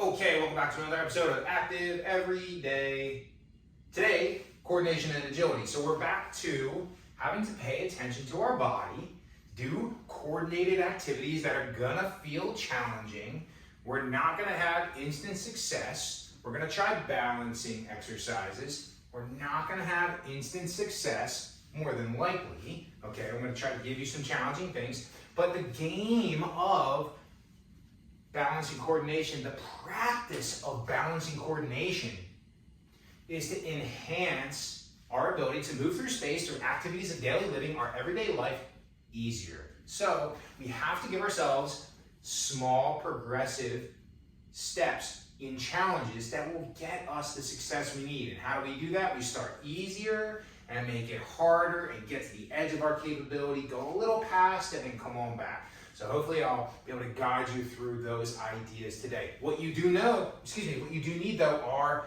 Okay, welcome back to another episode of Active Every Day. Today, coordination and agility. So we're back to having to pay attention to our body, do coordinated activities that are gonna feel challenging. We're not gonna have instant success. We're gonna try balancing exercises. We're not gonna have instant success, more than likely. Okay, I'm gonna try to give you some challenging things. But the game of balancing coordination, the practice of balancing coordination is to enhance our ability to move through space through activities of daily living, our everyday life, easier. So we have to give ourselves small progressive steps in challenges that will get us the success we need. And how do we do that? We start easier and make it harder and get to the edge of our capability, go a little past and then come on back. So hopefully I'll be able to guide you through those ideas today. What you do need though are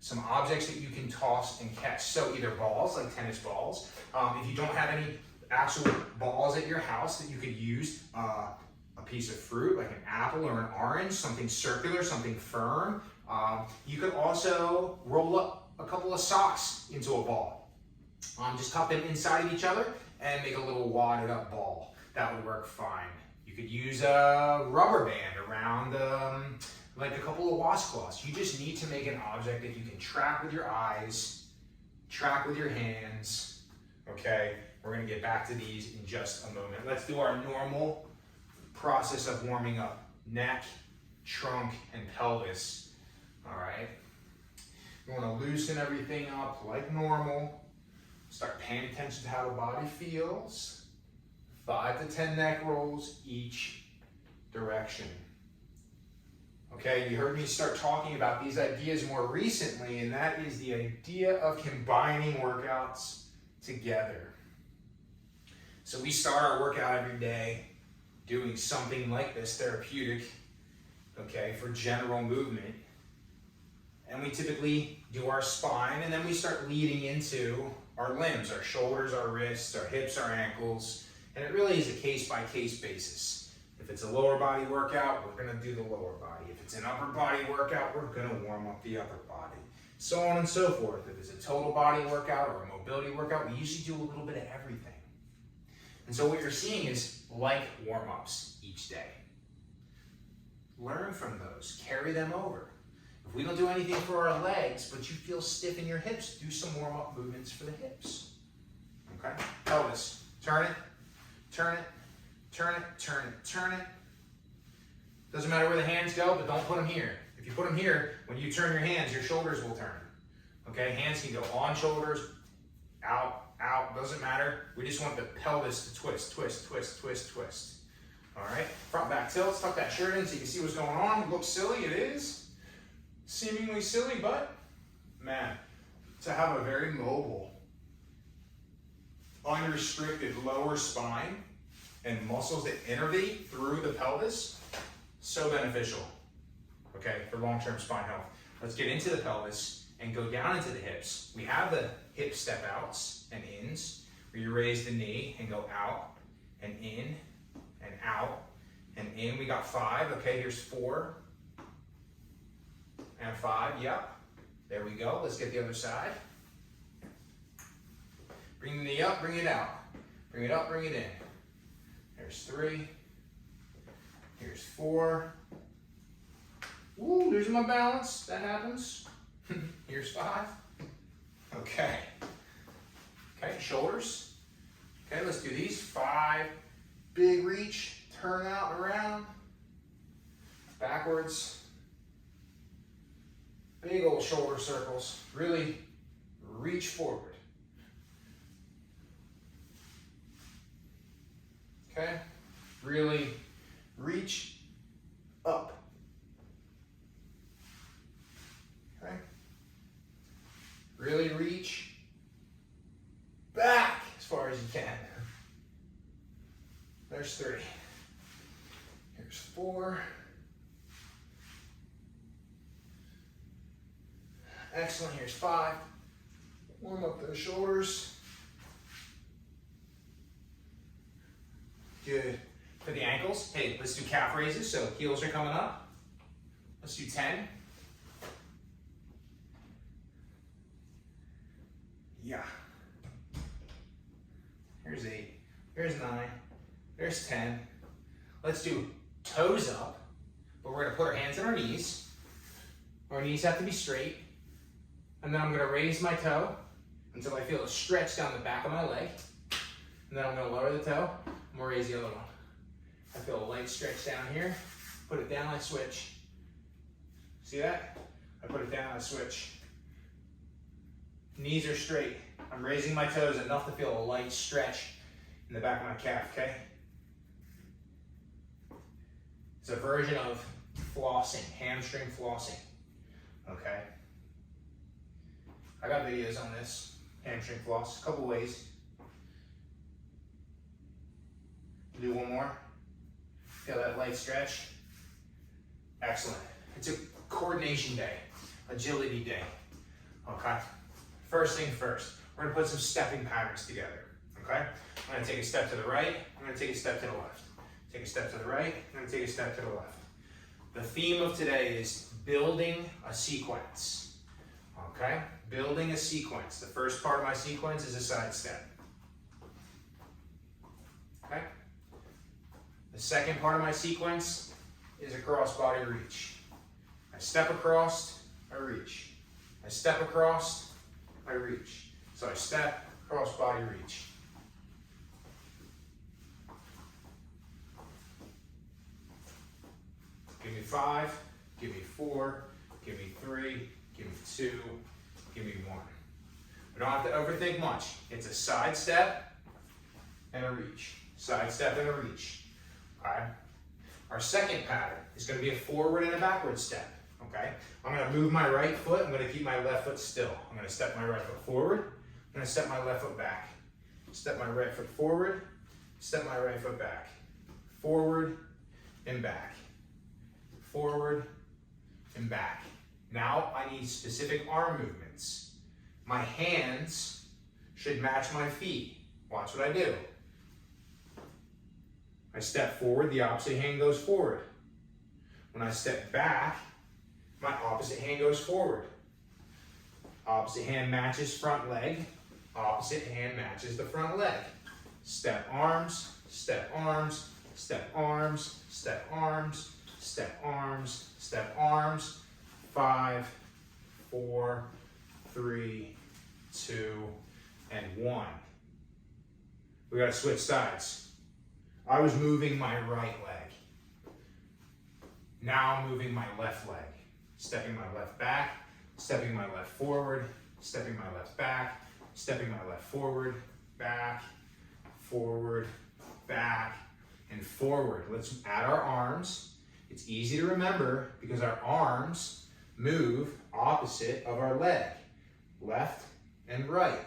some objects that you can toss and catch. So either balls, like tennis balls. If you don't have any actual balls at your house, that you could use a piece of fruit, like an apple or an orange, something circular, something firm. You could also roll up a couple of socks into a ball. Just tuck them inside of each other and make a little wadded up ball. That would work fine. You could use a rubber band around like a couple of washcloths. You just need to make an object that you can track with your eyes, track with your hands. Okay, we're gonna get back to these in just a moment. Let's do our normal process of warming up. Neck, trunk, and pelvis. All right. You wanna loosen everything up like normal. Start paying attention to how the body feels. 5 to 10 neck rolls each direction. Okay, you heard me start talking about these ideas more recently, and that is the idea of combining workouts together. So we start our workout every day doing something like this, therapeutic, okay, for general movement. And we typically do our spine, and then we start leading into our limbs, our shoulders, our wrists, our hips, our ankles. And it really is a case-by-case basis. If it's a lower body workout, we're gonna do the lower body. If it's an upper body workout, we're gonna warm up the upper body. So on and so forth. If it's a total body workout or a mobility workout, we usually do a little bit of everything. And so what you're seeing is like warm-ups each day. Learn from those, carry them over. If we don't do anything for our legs, but you feel stiff in your hips, do some warm-up movements for the hips. Okay? Pelvis, turn it. Turn it, turn it, turn it, turn it. Doesn't matter where the hands go, but don't put them here. If you put them here, when you turn your hands, your shoulders will turn. Okay, hands can go on shoulders, out, out, doesn't matter. We just want the pelvis to twist, twist, twist, twist, twist. All right, front back tilts, tuck that shirt in so you can see what's going on. It looks silly, it is. Seemingly silly, but man, to have a very mobile, unrestricted lower spine and muscles that innervate through the pelvis, so beneficial, okay, for long-term spine health. Let's get into the pelvis and go down into the hips. We have the hip step outs and ins, where you raise the knee and go out and in and out and in. We got 5, okay, here's 4 and 5, yep. There we go, let's get the other side. Bring the knee up, bring it out. Bring it up, bring it in. There's 3. Here's 4. Ooh, losing my balance. That happens. Here's 5. Okay. Okay, shoulders. Okay, let's do these. 5. Big reach. Turn out around. Backwards. Big old shoulder circles. Really reach forward. Okay, really reach up. Okay, really reach back as far as you can. There's 3. Here's 4. Excellent, here's 5. Warm up those shoulders. Good. For the ankles, hey, let's do calf raises. So heels are coming up. Let's do 10. Yeah. Here's 8. There's 9. There's 10. Let's do toes up, but we're gonna put our hands on our knees. Our knees have to be straight. And then I'm gonna raise my toe until I feel a stretch down the back of my leg. And then I'm gonna lower the toe. I'm gonna raise the other one. I feel a light stretch down here. Put it down, I switch. See that? I put it down, I switch. Knees are straight. I'm raising my toes enough to feel a light stretch in the back of my calf, okay? It's a version of flossing, hamstring flossing, okay? I got videos on this, hamstring floss, a couple ways. Do one more. Feel that light stretch? Excellent. It's a coordination day, agility day, okay? First thing first, we're gonna put some stepping patterns together, okay? I'm gonna take a step to the right, I'm gonna take a step to the left. Take a step to the right, I'm gonna take a step to the left. The theme of today is building a sequence, okay? Building a sequence. The first part of my sequence is a side step, okay? The second part of my sequence is a cross body reach. I step across, I reach. I step across, I reach. So I step, cross body reach. Give me 5, give me 4, give me 3, give me 2, give me 1. We don't have to overthink much. It's a side step and a reach. Side step and a reach. Okay? Our second pattern is going to be a forward and a backward step. Okay? I'm going to move my right foot. I'm going to keep my left foot still. I'm going to step my right foot forward. I'm going to step my left foot back. Step my right foot forward. Step my right foot back. Forward and back. Forward and back. Now I need specific arm movements. My hands should match my feet. Watch what I do. I step forward, the opposite hand goes forward. When I step back, my opposite hand goes forward. Opposite hand matches front leg. Opposite hand matches the front leg. Step arms, step arms, step arms, step arms, step arms, step arms. 5, 4, 3, 2, and 1. We gotta switch sides. I was moving my right leg. Now I'm moving my left leg. Stepping my left back, stepping my left forward, stepping my left back, stepping my left forward, back, and forward. Let's add our arms. It's easy to remember because our arms move opposite of our leg, left and right.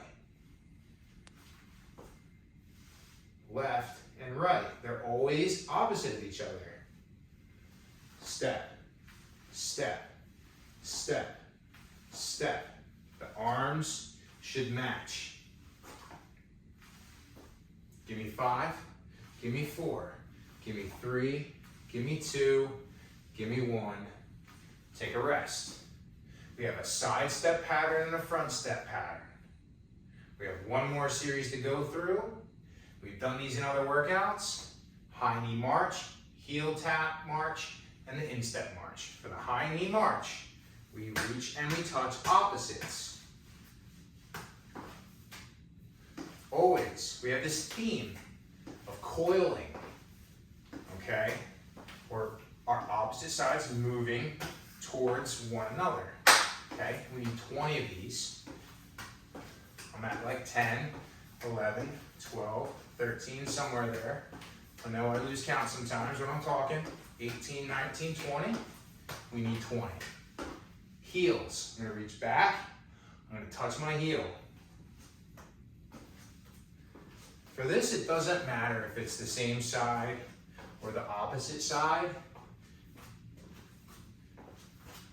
Left and right. They're always opposite of each other. Step, step, step, step. The arms should match. Give me 5, give me 4, give me 3, give me 2, give me 1. Take a rest. We have a side step pattern and a front step pattern. We have one more series to go through. We've done these in other workouts. High knee march, heel tap march, and the instep march. For the high knee march, we reach and we touch opposites. Always, we have this theme of coiling, okay? Or our opposite sides moving towards one another, okay? We need 20 of these. I'm at like 10, 11, 12, 13, somewhere there. I know I lose count sometimes when I'm talking. 18, 19, 20. We need 20. Heels. I'm gonna reach back. I'm gonna touch my heel. For this, it doesn't matter if it's the same side or the opposite side.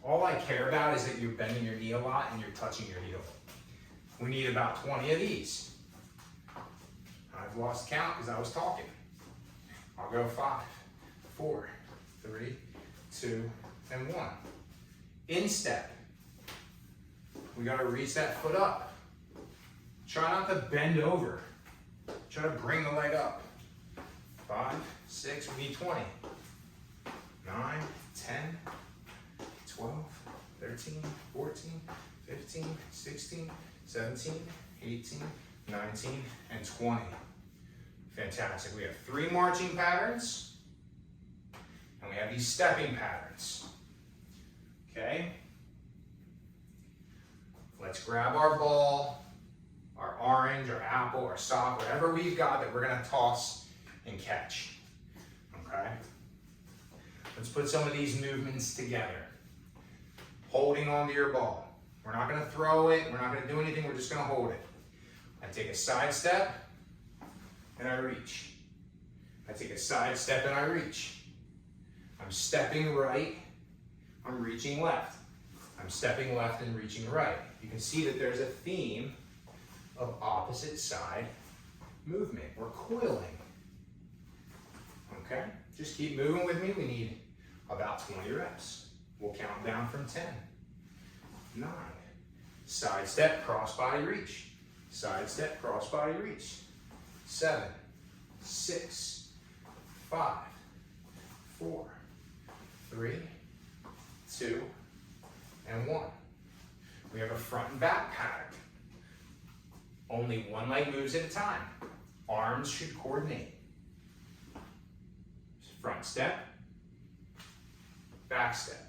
All I care about is that you're bending your knee a lot and you're touching your heel. We need about 20 of these. I've lost count because I was talking. I'll go 5, 4, 3, 2, and 1. Instep. We got to reach that foot up. Try not to bend over. Try to bring the leg up. 5, 6, we need 20. 9, 10, 12, 13, 14, 15, 16, 17, 18, 19, and 20. Fantastic. We have 3 marching patterns, and we have these stepping patterns. Okay? Let's grab our ball, our orange, our apple, our sock, whatever we've got that we're going to toss and catch. Okay? Let's put some of these movements together. Holding onto your ball. We're not going to throw it. We're not going to do anything. We're just going to hold it. I take a side step, and I reach. I take a side step, and I reach. I'm stepping right. I'm reaching left. I'm stepping left and reaching right. You can see that there's a theme of opposite side movement. We're coiling. Okay? Just keep moving with me. We need about 20 reps. We'll count down from 10. 9. Side step, cross body reach. Side step, cross body reach. 7, 6, 5, 4, 3, 2, and 1. We have a front and back pattern. Only one leg moves at a time. Arms should coordinate. Front step, back step,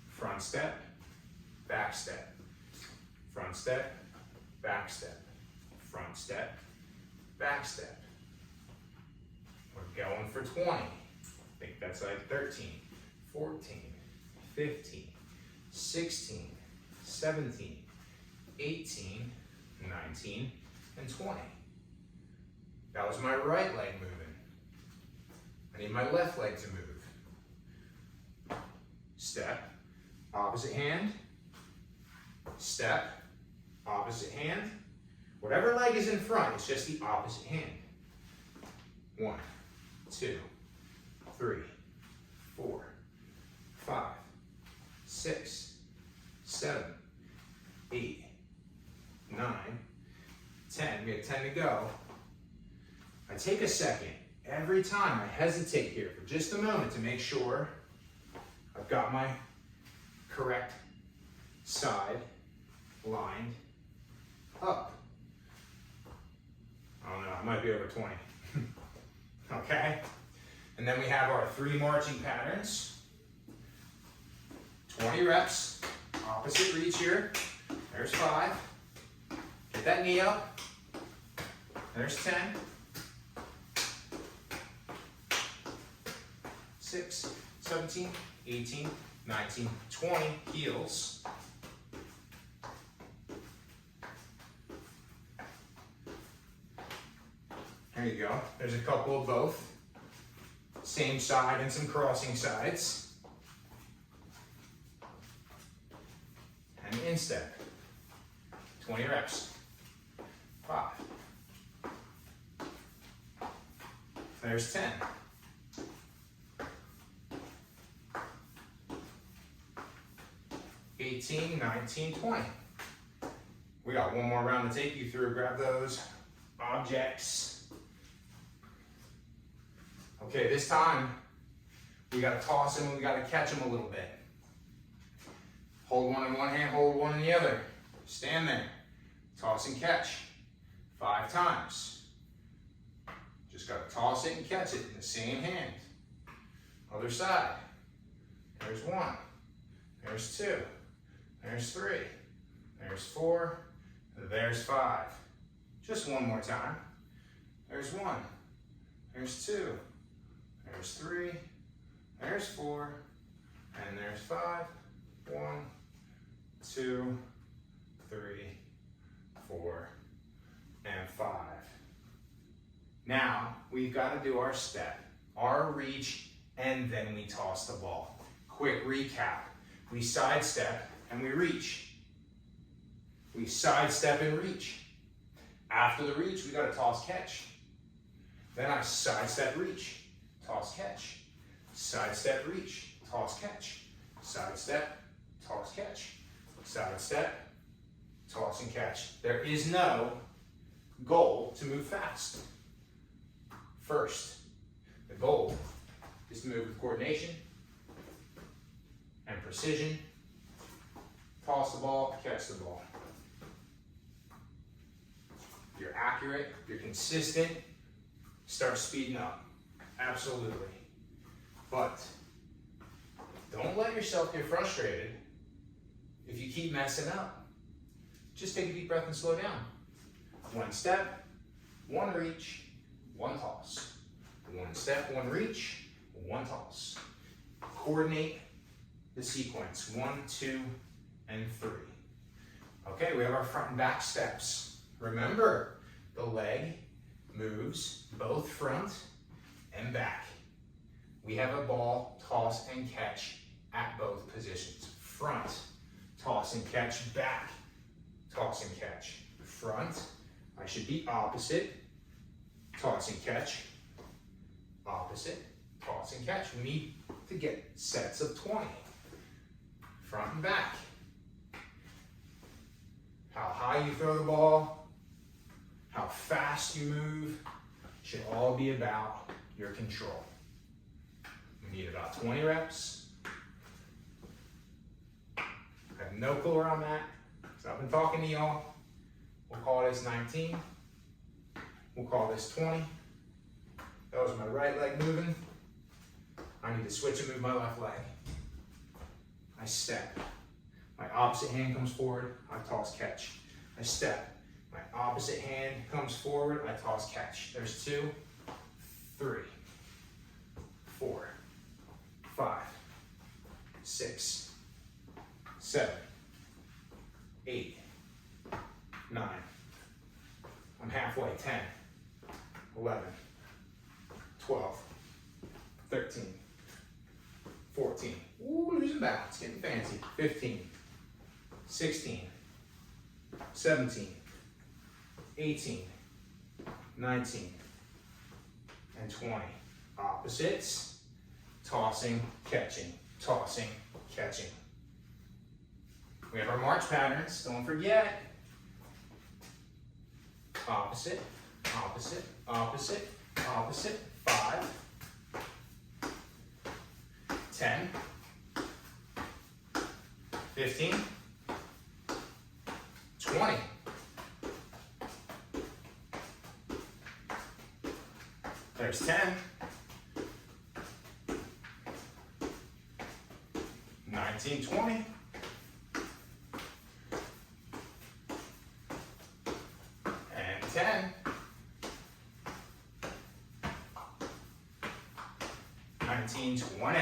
front step, back step, front step, back step, front step, back step. We're going for 20. I think that's like 13, 14, 15, 16, 17, 18, 19, and 20. That was my right leg moving. I need my left leg to move. Step, opposite hand, step, opposite hand. Whatever leg is in front, it's just the opposite hand. 1, 2, 3, 4, 5, 6, 7, 8, 9, 10. We have 10 to go. I take a second. Every time I hesitate here for just a moment to make sure I've got my correct side lined up. I don't know, I might be over 20. Okay? And then we have our 3 marching patterns. 20 reps, opposite reach here. There's 5. Get that knee up. There's 10. 6, 17, 18, 19, 20, heels. There you go. There's a couple of both. Same side and some crossing sides. And instep. 20 reps. 5. There's 10. 18, 19, 20. We got one more round to take you through. Grab those objects. Okay, this time we got to toss them and we got to catch them a little bit. Hold one in one hand, hold one in the other. Stand there. Toss and catch. 5 times. Just got to toss it and catch it in the same hand. Other side. There's 1. There's 2. There's 3. There's 4. There's 5. Just one more time. There's 1. There's 2. There's 3. There's 4. And there's 5. 1, 2, 3, 4, and 5. Now, we've got to do our step, our reach, and then we toss the ball. Quick recap. We sidestep and we reach. We sidestep and reach. After the reach, we got to toss catch. Then I sidestep reach, toss catch. Sidestep reach, toss catch. Sidestep, toss Side step, toss and catch. There is no goal to move fast. First, the goal is to move with coordination and precision. Toss the ball, catch the ball. You're accurate, you're consistent, start speeding up. Absolutely. But don't let yourself get frustrated if you keep messing up. Just take a deep breath and slow down. One step, one reach, one toss. One step, one reach, one toss. Coordinate the sequence, 1, 2, and 3. Okay, we have our front and back steps. Remember, the leg moves both front and back. We have a ball, toss and catch at both positions. Front, toss and catch, back, toss and catch. Front, I should be opposite, toss and catch, opposite, toss and catch. We need to get sets of 20. Front and back. How high you throw the ball, how fast you move, should all be about your control. We need about 20 reps. I have no clue where I'm at, so I've been talking to y'all. We'll call this 19. We'll call this 20. That was my right leg moving. I need to switch and move my left leg. I step. My opposite hand comes forward, I toss catch. I step. My opposite hand comes forward, I toss catch. There's 2, 3, 4, 5, 6, 7, 8, 9. I'm halfway. 10, 11, 12, 13, 14. Ooh, losing balance, getting fancy. 15, 16, 17, 18, 19, and 20. Opposites, tossing, catching, tossing, catching. We have our march patterns, don't forget. Opposite, opposite, opposite, opposite. 5, 10, 15, 20. There's 10, 19, 20. And 10, 19, 20.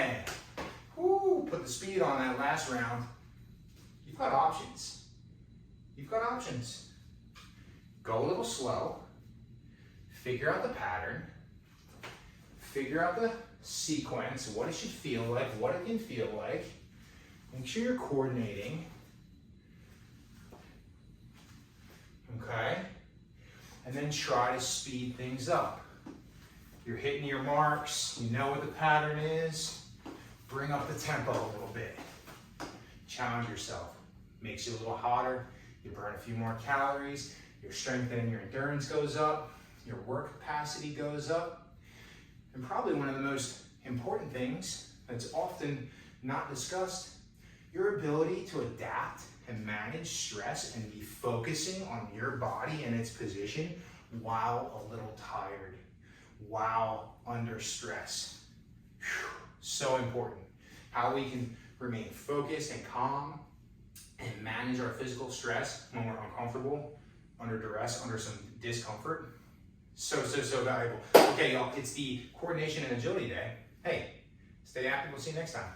Woo, put the speed on that last round. You've got options. You've got options. Go a little slow. Figure out the pattern. Figure out the sequence, what it should feel like, what it can feel like. Make sure you're coordinating. Okay? And then try to speed things up. You're hitting your marks, you know what the pattern is. Bring up the tempo a little bit. Challenge yourself. Makes you a little hotter. You burn a few more calories. Your strength and your endurance goes up. Your work capacity goes up. And probably one of the most important things that's often not discussed, your ability to adapt and manage stress and be focusing on your body and its position while a little tired, while under stress. Whew, so important. How we can remain focused and calm and manage our physical stress when we're uncomfortable, under duress, under some discomfort. So valuable. Okay, y'all, it's the coordination and agility day. Hey, stay active. We'll see you next time.